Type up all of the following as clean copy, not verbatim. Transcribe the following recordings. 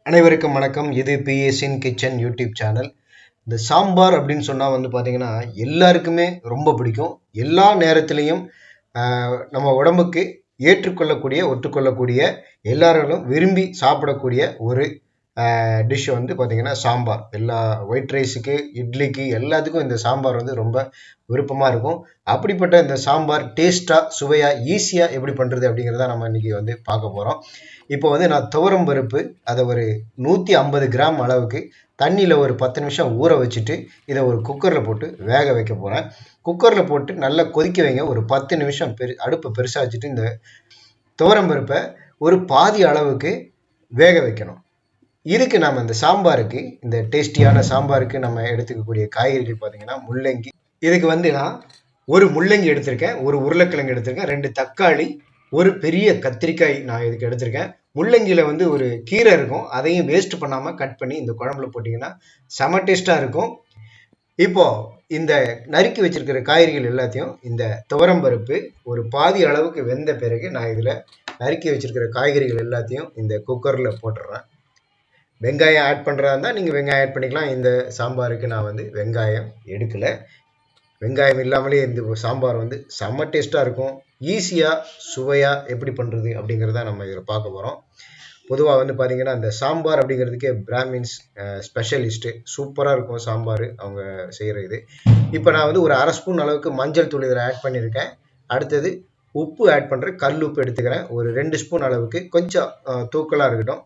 அனைவருக்கும் வணக்கம். இது பிஎஸ்இன் கிச்சன் யூடியூப் சேனல். இந்த சாம்பார் அப்படின்னு சொன்னால் பார்த்தீங்கன்னா எல்லாருக்குமே ரொம்ப பிடிக்கும். எல்லா நேரத்திலையும் நம்ம உடம்புக்கு ஏற்றுக்கொள்ளக்கூடிய ஒத்துக்கொள்ளக்கூடிய எல்லாராலும் விரும்பி சாப்பிடக்கூடிய ஒரு டிஷ் பார்த்தீங்கன்னா சாம்பார். எல்லா ஒயிட் ரைஸுக்கு, இட்லிக்கு எல்லாத்துக்கும் இந்த சாம்பார் ரொம்ப விருப்பமாக இருக்கும். அப்படிப்பட்ட இந்த சாம்பார் டேஸ்ட்டாக, சுவையாக, ஈஸியாக எப்படி பண்ணுறது அப்படிங்கிறத நம்ம இன்றைக்கி பார்க்க போகிறோம். இப்போ நான் துவரம் பருப்பு அதை ஒரு 150 கிராம் அளவுக்கு தண்ணியில் ஒரு 10 நிமிஷம் ஊற வச்சுட்டு இதை ஒரு குக்கரில் போட்டு வேக வைக்க போகிறேன். குக்கரில் போட்டு நல்லா கொதிக்க வைங்க. ஒரு 10 நிமிஷம் அடுப்பை பெருசாக வச்சுட்டு இந்த துவரம் பருப்பை ஒரு பாதி அளவுக்கு வேக வைக்கணும். இதுக்கு நம்ம இந்த சாம்பாருக்கு, இந்த டேஸ்டியான சாம்பாருக்கு நம்ம எடுத்துக்கக்கூடிய காய்கறிகள் பார்த்தீங்கன்னா முள்ளங்கி. இதுக்கு நான் ஒரு முள்ளங்கி எடுத்திருக்கேன், ஒரு உருளைக்கிழங்கு எடுத்திருக்கேன், 2 தக்காளி, ஒரு பெரிய கத்திரிக்காய் நான் இதுக்கு எடுத்திருக்கேன். முள்ளங்கியில் ஒரு கீரை இருக்கும், அதையும் வேஸ்ட் பண்ணாமல் கட் பண்ணி இந்த குழம்புல போட்டிங்கன்னா செம டேஸ்ட்டாக இருக்கும். இப்போது இந்த நறுக்கி வச்சிருக்கிற காய்கறிகள் எல்லாத்தையும் இந்த துவரம் பருப்பு ஒரு பாதி அளவுக்கு வெந்த பிறகு நான் இதில் நறுக்கி வச்சிருக்கிற காய்கறிகள் எல்லாத்தையும் இந்த குக்கரில் போட்டுடுறேன். வெங்காயம் ஆட் பண்ணுறதா இருந்தால் நீங்கள் வெங்காயம் ஆட் பண்ணிக்கலாம். இந்த சாம்பாருக்கு நான் வெங்காயம் எடுக்கலை. வெங்காயம் இல்லாமலே இந்த சாம்பார் செம்ம டேஸ்ட்டாக இருக்கும். ஈஸியாக சுவையாக எப்படி பண்ணுறது அப்படிங்கிறத நம்ம இதில் பார்க்க போகிறோம். பொதுவாக பார்த்தீங்கன்னா இந்த சாம்பார் அப்படிங்கிறதுக்கே பிராமின்ஸ் ஸ்பெஷலிஸ்ட்டு, சூப்பராக இருக்கும் சாம்பார் அவங்க செய்கிற இது. இப்போ நான் ஒரு 1/2 ஸ்பூன் அளவுக்கு மஞ்சள் தூள் இதில் ஆட் பண்ணியிருக்கேன். அடுத்தது உப்பு ஆட் பண்ணுறேன். கல் உப்பு எடுத்துக்கிறேன். ஒரு 2 ஸ்பூன் அளவுக்கு, கொஞ்சம் தூக்கலாக இருக்கட்டும்,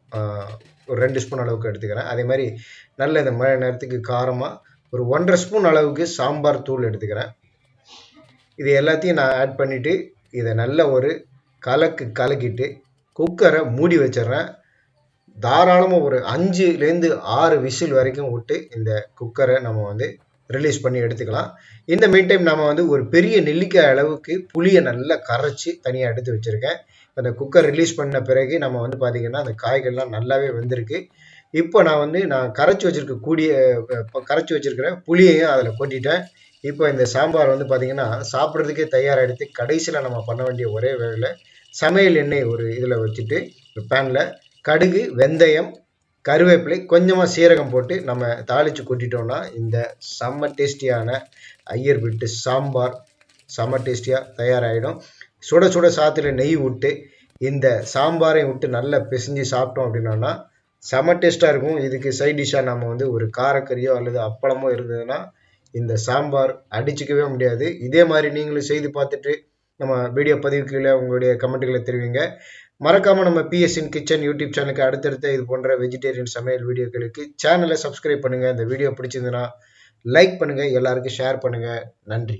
ஒரு 2 ஸ்பூன் அளவுக்கு எடுத்துக்கிறேன். அதே மாதிரி நல்ல இந்த மழை நேரத்துக்கு காரமாக ஒரு 1/2 ஸ்பூன் அளவுக்கு சாம்பார் தூள் எடுத்துக்கிறேன். இது எல்லாத்தையும் நான் ஆட் பண்ணிவிட்டு இதை நல்ல ஒரு கலக்கிட்டு குக்கரை மூடி வச்சிடுறேன். தாராளமாக ஒரு 5லேருந்து 6 விசில் வரைக்கும் விட்டு இந்த குக்கரை நம்ம ரிலீஸ் பண்ணி எடுத்துக்கலாம். இந்த மீன் டைம் நம்ம ஒரு பெரிய நெல்லிக்காய் அளவுக்கு புளியை நல்லா கரைச்சி தனியாக எடுத்து வச்சுருக்கேன். அந்த குக்கர் ரிலீஸ் பண்ண பிறகு நம்ம பார்த்தீங்கன்னா அந்த காய்கள்லாம் நல்லாவே வெந்திருக்கு. இப்போ நான் கரைச்சி வச்சிருக்கிற புளியையும் அதில் கொட்டிட்டேன். இப்போ இந்த சாம்பார் பார்த்தீங்கன்னா சாப்பிட்றதுக்கே தயாராகிடுது. கடைசியில் நம்ம பண்ண வேண்டிய ஒரே வேலை, சமையல் எண்ணெய் ஒரு இதில் வச்சுட்டு பேனில் கடுகு, வெந்தயம், கருவேப்பிலை, கொஞ்சமாக சீரகம் போட்டு நம்ம தாளித்து கொட்டிட்டோம்னா இந்த செம்ம டேஸ்டியான ஐயர் வீட்டு சாம்பார் செம்ம டேஸ்டியாக தயாராகிடும். சுட சுட சாத்தில் நெய் விட்டு இந்த சாம்பாரை விட்டு நல்லா பிசைஞ்சு சாப்பிட்டோம் அப்படின்னா செம டேஸ்ட்டாக இருக்கும். இதுக்கு சைட் டிஷ்ஷாக நம்ம ஒரு காரக்கறியோ அல்லது அப்பளமோ இருந்ததுன்னா இந்த சாம்பார் அடிச்சிக்கவே முடியாது. இதே மாதிரி நீங்களும் செய்து பார்த்துட்டு நம்ம வீடியோ பதிவுக்குள்ள உங்களுடைய கமெண்ட்டுகளை தெரிவிங்க. மறக்காமல் நம்ம பிஎஸ்இன் கிச்சன் யூடியூப் சேனலுக்கு அடுத்தடுத்த இது போன்ற வெஜிடேரியன் சமையல் வீடியோக்களுக்கு சேனலை சப்ஸ்கிரைப் பண்ணுங்கள். இந்த வீடியோ பிடிச்சிருந்ததுன்னா லைக் பண்ணுங்கள், எல்லாருக்கும் ஷேர் பண்ணுங்கள். நன்றி.